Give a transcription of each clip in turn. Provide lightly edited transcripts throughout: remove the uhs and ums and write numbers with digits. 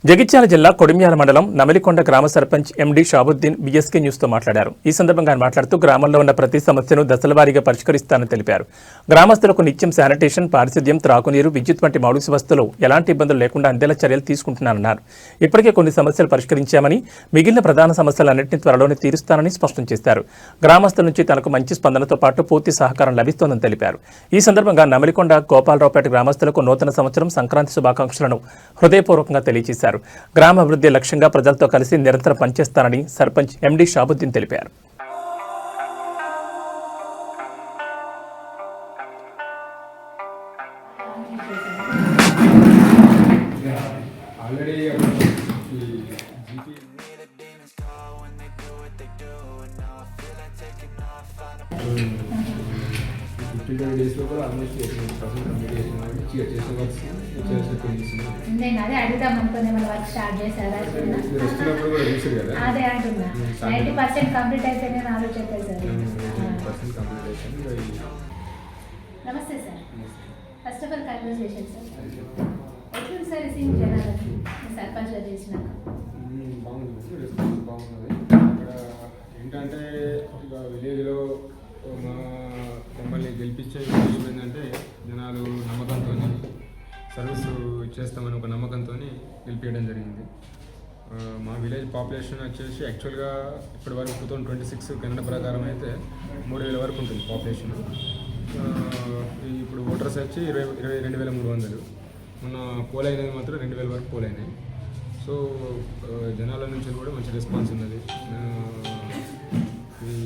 జగిత్యాల జిల్లా కొడిమ్యాల మండలం నమిలికొండ గ్రామ సర్పంచ్ ఎండి షాబుద్దీన్ బీఎస్కే న్యూస్తో మాట్లాడారు. ఈ సందర్భంగా ఆయన మాట్లాడుతూ గ్రామంలో ఉన్న ప్రతి సమస్యను దశలవారీగా పరిష్కరిస్తానని తెలిపారు. గ్రామస్తులకు నిత్యం శానిటేషన్, పారిశుద్ధ్యం, త్రాగునీరు, విద్యుత్ వంటి మౌలిక వస్తువులు ఎలాంటి ఇబ్బందులు లేకుండా అందేలా చర్యలు తీసుకుంటున్నారన్నారు. ఇప్పటికే కొన్ని సమస్యలు పరిష్కరించామని, మిగిలిన ప్రధాన సమస్యలన్నింటినీ త్వరలోనే తీరుస్తానని స్పష్టం చేశారు. గ్రామస్తుల నుంచి తనకు మంచి స్పందనతో పాటు పూర్తి సహకారం లభిస్తోందని తెలిపారు. ఈ సందర్భంగా నమిలికొండ గోపాలరావుపేట గ్రామస్తులకు నూతన సంవత్సరం సంక్రాంతి శుభాకాంక్షలను హృదయపూర్వకంగా తెలియజేశారు. గ్రామాభివృద్ధి లక్ష్యంగా ప్రజలతో కలిసి నిరంతరం పనిచేస్తానని సర్పంచ్ ఎండి షాబుద్దీన్ తెలిపారు. నేను అదే అడుగుదాం అనుకునే మన వర్క్ స్టార్ట్ చేశారా అదే అంటున్నా 90% కంప్లీట్ అయితే నేను ఆలోచించాను సార్. నమస్తే sir, first of all congratulation sir. ఎట్లుంది సార్ రిసీవ్ జనాలని సర్పంచ్గా చేసినాక? బాగున్నది. ఇక్కడ ఏంటంటే ఇక విలేజ్లో మమ్మల్ని గెలిపించే విషయం ఏంటంటే జనాలు నమ్మకంతో సర్వీస్ చేస్తామని ఒక నమ్మకంతో గెలిపించడం జరిగింది. మా విలేజ్ పాపులేషన్ వచ్చేసి యాక్చువల్గా ఇప్పటి వరకు 2026 కెనడా ప్రకారం అయితే 3000 వరకు ఉంటుంది పాపులేషన్. ఇప్పుడు ఓటర్స్ వచ్చి 22,300. మొన్న పోల్ అయినది మాత్రం 2000 వరకు పోల్ అయినాయి. సో జనాల నుంచి కూడా మంచి రెస్పాన్స్ ఉన్నది.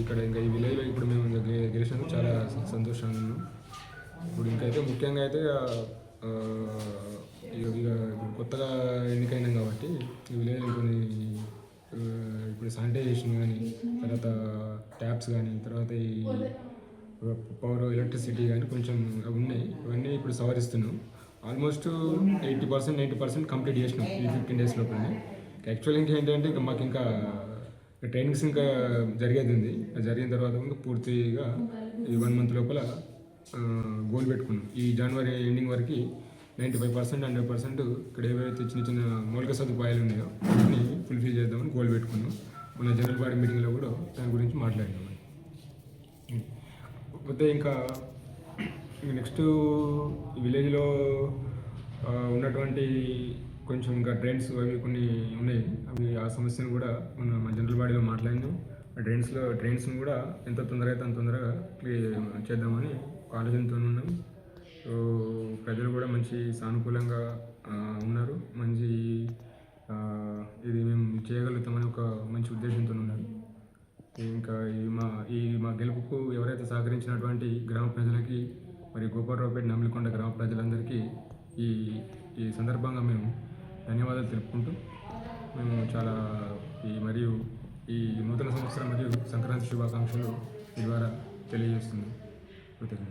ఇక్కడ ఇంకా ఈ విలేజ్లో ఇప్పుడు మేము గెలిచినందుకు చాలా సంతోషంగా ఉన్నాం. ఇప్పుడు ఇంకైతే ముఖ్యంగా అయితే ఇక కొత్తగా ఎన్నికైనాం కాబట్టి ఈ విలేజ్లో కొన్ని ఇప్పుడు శానిటైజేషన్ కానీ, తర్వాత ట్యాప్స్ కానీ, తర్వాత ఈ పవర్, ఎలక్ట్రిసిటీ కానీ కొంచెం అవి ఉన్నాయి. ఇవన్నీ ఇప్పుడు సవరిస్తున్నాం. ఆల్మోస్ట్ 80%, 90% కంప్లీట్ చేసినాం ఈ 15 days లోపలనే. యాక్చువల్ ఇంకేంటంటే ఇంకా మాకు ఇంకా ట్రైనింగ్స్ ఇంకా జరిగేది ఉంది. అది జరిగిన తర్వాత ఇంకా పూర్తిగా ఈ 1 month లోపల గోల్ పెట్టుకున్నాం. ఈ జనవరి ఎండింగ్ వరకు 95%, 100% ఇక్కడ ఏవైతే చిన్న చిన్న మౌలిక సదుపాయాలు ఉన్నాయో వాటిని ఫుల్ఫిల్ చేద్దామని గోల్ పెట్టుకున్నాం. మన జనరల్ బాడీ మీటింగ్లో కూడా దాని గురించి మాట్లాడినాం. కాకపోతే ఇంకా నెక్స్ట్ విలేజ్లో ఉన్నటువంటి కొంచెం ఇంకా డ్రైన్స్ అవి కొన్ని ఉన్నాయి. అవి ఆ సమస్యను కూడా మన జనరల్ బాడీలో మాట్లాడినాం. ఆ డ్రైన్స్ను కూడా ఎంత తొందరగా అయితే అంత తొందరగా చేద్దామని ఒక ఆలోచనతో ఉన్నాం. సో ప్రజలు కూడా మంచి సానుకూలంగా ఉన్నారు. మంచి ఇది మేము చేయగలుగుతామని ఒక మంచి ఉద్దేశంతో ఉన్నారు. ఇంకా మా గెలుపుకు ఎవరైతే సహకరించినటువంటి గ్రామ ప్రజలకి, మరి గోపాలరావుపేట నమిలికొండ గ్రామ ప్రజలందరికీ ఈ సందర్భంగా మేము ధన్యవాదాలు తెలుపుకుంటూ మేము చాలా మరియు ఈ నూతన సంవత్సరం మరియు సంక్రాంతి శుభాకాంక్షలు ఈ ద్వారా తెలియజేస్తున్నాం. కృతజ్ఞతలు.